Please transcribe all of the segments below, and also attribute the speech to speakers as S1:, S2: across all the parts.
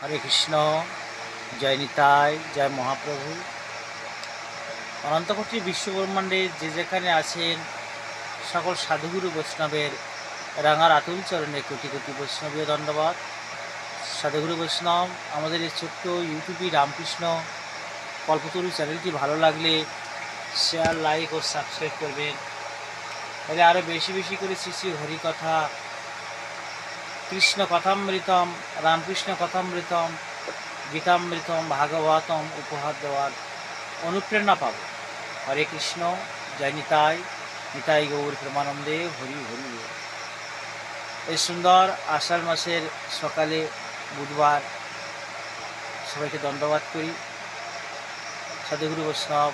S1: হরে কৃষ্ণ, জয় নিতাই, জয় মহাপ্রভু। অনন্তকোটি বিশ্বব্রহ্মাণ্ডে যে যেখানে আছেন সকল সাধুগুরু বৈষ্ণবের রাঙার আতুল চরণে কোটি কোটি বৈষ্ণবীয় দণ্ডবাদ। সাধুগুরু বৈষ্ণব, আমাদের এই ছোট্ট ইউটিউবে রামকৃষ্ণ কল্পতরু চ্যানেলটি ভালো লাগলে শেয়ার, লাইক ও সাবস্ক্রাইব করবেন। তাহলে আরও বেশি বেশি করে শ্রী শ্রী হরিকথা, কৃষ্ণ কথামৃতম, রামকৃষ্ণ কথামৃতম, গীতামৃতম, ভাগবতম উপহার দেওয়ার অনুপ্রেরণা পাব। হরে কৃষ্ণ, জয় নিতাই, নিতাই গৌর প্রেমানন্দে, হরি হরি। এই সুন্দর আষাঢ় মাসের সকালে বুধবার সবাইকে দণ্ডবাদ করি। সাধুগুরু বৈষ্ণব,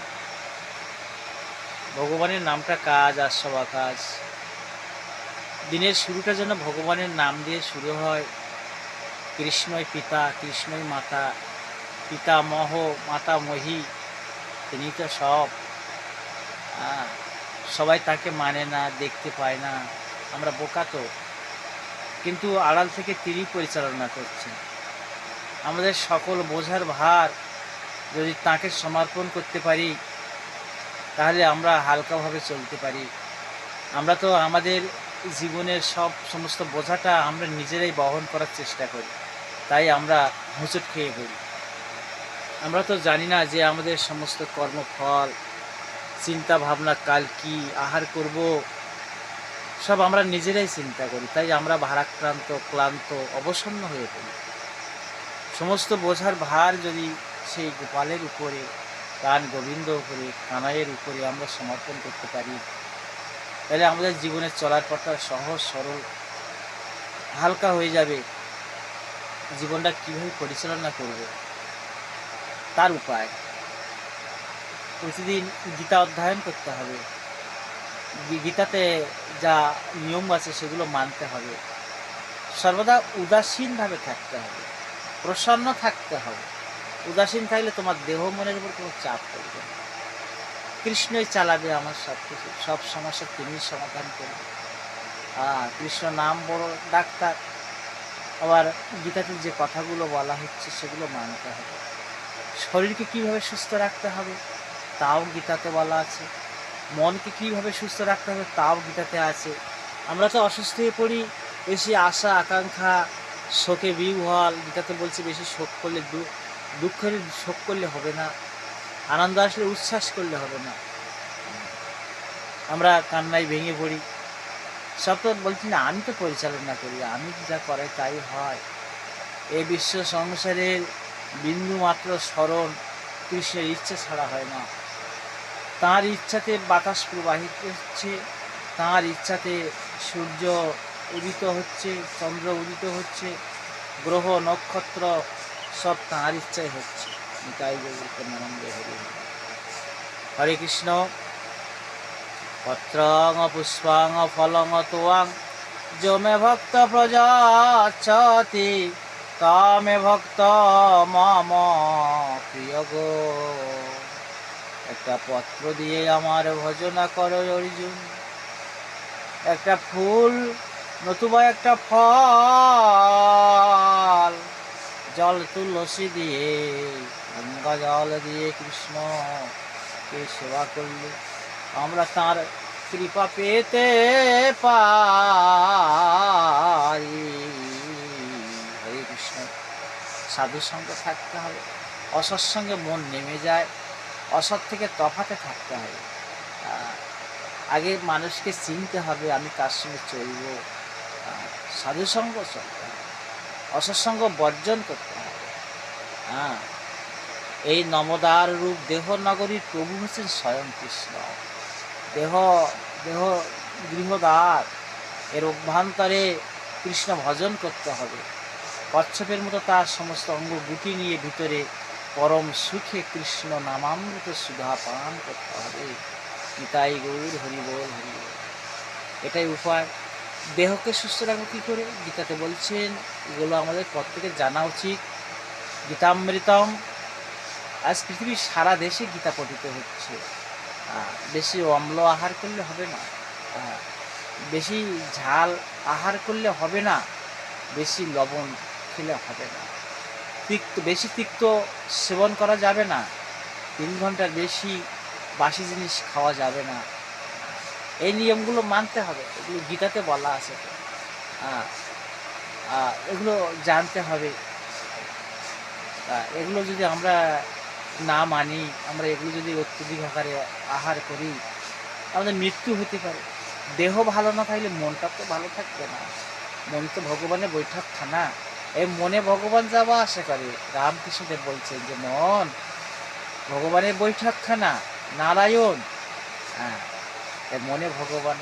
S1: ভগবানের নামটা কাজ আর সবা কাজ। দিনের শুরুটা যেন ভগবানের নাম দিয়ে শুরু হয়। কৃষ্ণই পিতা, কৃষ্ণই মাতা, পিতামহ মাতামহী, তিনি তো সব। সবাই তাকে মানে না, দেখতে পায় না, আমরা বোকা তো, কিন্তু আড়াল থেকে তিনি পরিচালনা করছেন। আমাদের সকল বোঝার ভার যদি তাকে সমর্পণ করতে পারি তাহলে আমরা হালকাভাবে চলতে পারি। আমরা তো আমাদের জীবনের সমস্ত বোঝাটা আমরা নিজেরাই বহন করার চেষ্টা করি, তাই আমরা হোঁচট খেয়ে পড়ি। আমরা তো জানি না যে আমাদের সমস্ত কর্মফল, চিন্তা ভাবনা, কাল কি আহার করব, সব আমরা নিজেরাই চিন্তা করি। তাই আমরা ভারাক্রান্ত, ক্লান্ত, অবসন্ন হয়ে পড়ি। সমস্ত বোঝার ভার যদি সেই গোপালের উপরে, প্রাণ গোবিন্দ উপরে, কানাইয়ের উপরে আমরা সমর্পণ করতে পারি, তাহলে আমাদের জীবনের চলার পথটা সহজ সরল, হালকা হয়ে যাবে। জীবনটা কীভাবে পরিচালনা করব তার উপায়। প্রতিদিন গীতা অধ্যয়ন করতে হবে, গীতাতে যা নিয়ম আছে সেগুলো মানতে হবে। সর্বদা উদাসীনভাবে থাকতে হবে, প্রসন্ন থাকতে হবে। উদাসীন থাকলে তোমার দেহ মনের উপর কোনো চাপ পড়বে না। কৃষ্ণই চালাবে আমার সব কিছু, সব সমস্যা তিনি সমাধান করবে। কৃষ্ণ নাম বড় ডাক্তার। আবার গীতাতে যে কথাগুলো বলা হচ্ছে সেগুলো মানতে হবে। শরীরকে কীভাবে সুস্থ রাখতে হবে তাও গীতাতে বলা আছে। মনকে কীভাবে সুস্থ রাখতে হবে তাও গীতাতে আছে। আমরা তো অসুস্থ হয়ে পড়ি, বেশি আশা আকাঙ্ক্ষা, শোকে বিহ্বল। গীতাতে বলছে বেশি শোক করলে, দুঃখের শোক করলে হবে না, আনন্দ আসলে উচ্ছ্বাস করলে হবে না। আমরা কান্নায় ভেঙে পড়ি। সব তো বলছি না, আমি তো পরিচালনা করি, আমি যা করে তাই হয়। এই বিশ্ব সংসারের বিন্দু মাত্র স্মরণ কৃষ্ণের ইচ্ছা ছাড়া হয় না। তাঁর ইচ্ছাতে বাতাস প্রবাহিত হচ্ছে, তাঁর ইচ্ছাতে সূর্য উদিত হচ্ছে, চন্দ্র উদিত হচ্ছে, গ্রহ নক্ষত্র সব তাঁর ইচ্ছায় হচ্ছে। তাই আনন্দে হরি হরে কৃষ্ণ। পত্রং পুষ্পাং ফলং তোয়াং যো মে ভক্ত প্রজাচ্ছতি তামে ভক্ত মম প্রিয় গো। একটা পত্র দিয়ে আমার ভজনা করো অর্জুন, একটা ফুল নতুবা একটা ফল, জল তুলসী দিয়ে, গঙ্গা জল দিয়ে কৃষ্ণকে সেবা করলে আমরা তাঁর কৃপা পেতে পারি। হরে কৃষ্ণ। সাধুর সঙ্গে থাকতে হবে, অসৎ সঙ্গে মন নেমে যায়, অসৎ থেকে তফাতে থাকতে হবে। আগে মানুষকে চিনতে হবে আমি কার সঙ্গে চলব। সাধুসঙ্গ চলতে হবে, অসৎসঙ্গ বর্জন করতে হবে। এই নমদার রূপ দেহ নগরীর প্রভু হচ্ছেন স্বয়ং কৃষ্ণ। দেহ দেহ গৃহদ্বার, এর অভ্যন্তরে কৃষ্ণ ভজন করতে হবে। কচ্ছপের মতো তার সমস্ত অঙ্গ গুটি নিয়ে ভিতরে পরম সুখে কৃষ্ণ নামামৃত সুধা পান করতে হবে। নিতাই গৌর হরি বল, হরি বল। এটাই উপায়। দেহকে সুস্থ রাখবো কী করে? গীতাতে বলছেন, এগুলো আমাদের প্রত্যেকের জানা উচিত। গীতামৃতম, আজ পৃথিবীর সারা দেশে গীতা পঠিত হচ্ছে। বেশি অম্ল আহার করলে হবে না, বেশি ঝাল আহার করলে হবে না, বেশি লবণ খেলে হবে না। বেশি তিক্ত সেবন করা যাবে না, 3 ঘন্টার বেশি বাসি জিনিস খাওয়া যাবে না। এই নিয়মগুলো মানতে হবে, এগুলো গীতাতে বলা আছে তো। আহ, এগুলো জানতে হবে। এগুলো যদি আমরা না মানি, আমরা এগুলো যদি অত্যধিক আকারে আহার করি, আমাদের মৃত্যু হতে পারে। দেহ ভালো না থাকলে মনটা তো ভালো থাকবে না। মন তো ভগবানের বৈঠকখানা, এই মনে ভগবান যাওয়া আসা করে। রামকৃষ্ণদেব বলছেন যে মন ভগবানের বৈঠকখানা, নারায়ণ। হ্যাঁ, এই মনে ভগবান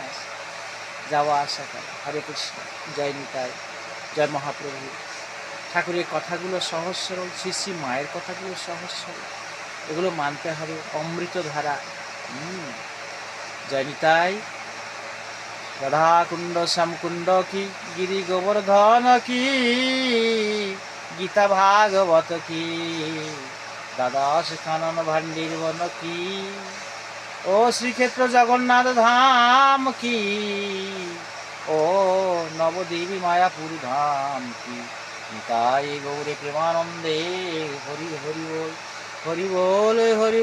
S1: যাওয়া আসা করে। হরে কৃষ্ণ, জয় নিতাই, জয় মহাপ্রভু। ঠাকুরের কথাগুলো সহজ সরল, শ্রী শ্রী মায়ের কথাগুলো সহজ সরল, এগুলো মানতে হবে। অমৃত ধারা। জয় নিতাই। রাধা কুণ্ড শ্যামকুণ্ড কি, গিরি গোবর্ধন কি, গীতা ভাগবত কি, দ্বাদশ কানন ভান্ডির বন কি, ও শ্রীক্ষেত্র জগন্নাথ ধাম কি, ও নবদেবী মায়াপুর ধাম কি। নিতাই গৌরে প্রেমানন্দে, হরি হরি বল, হরি বল, হরি।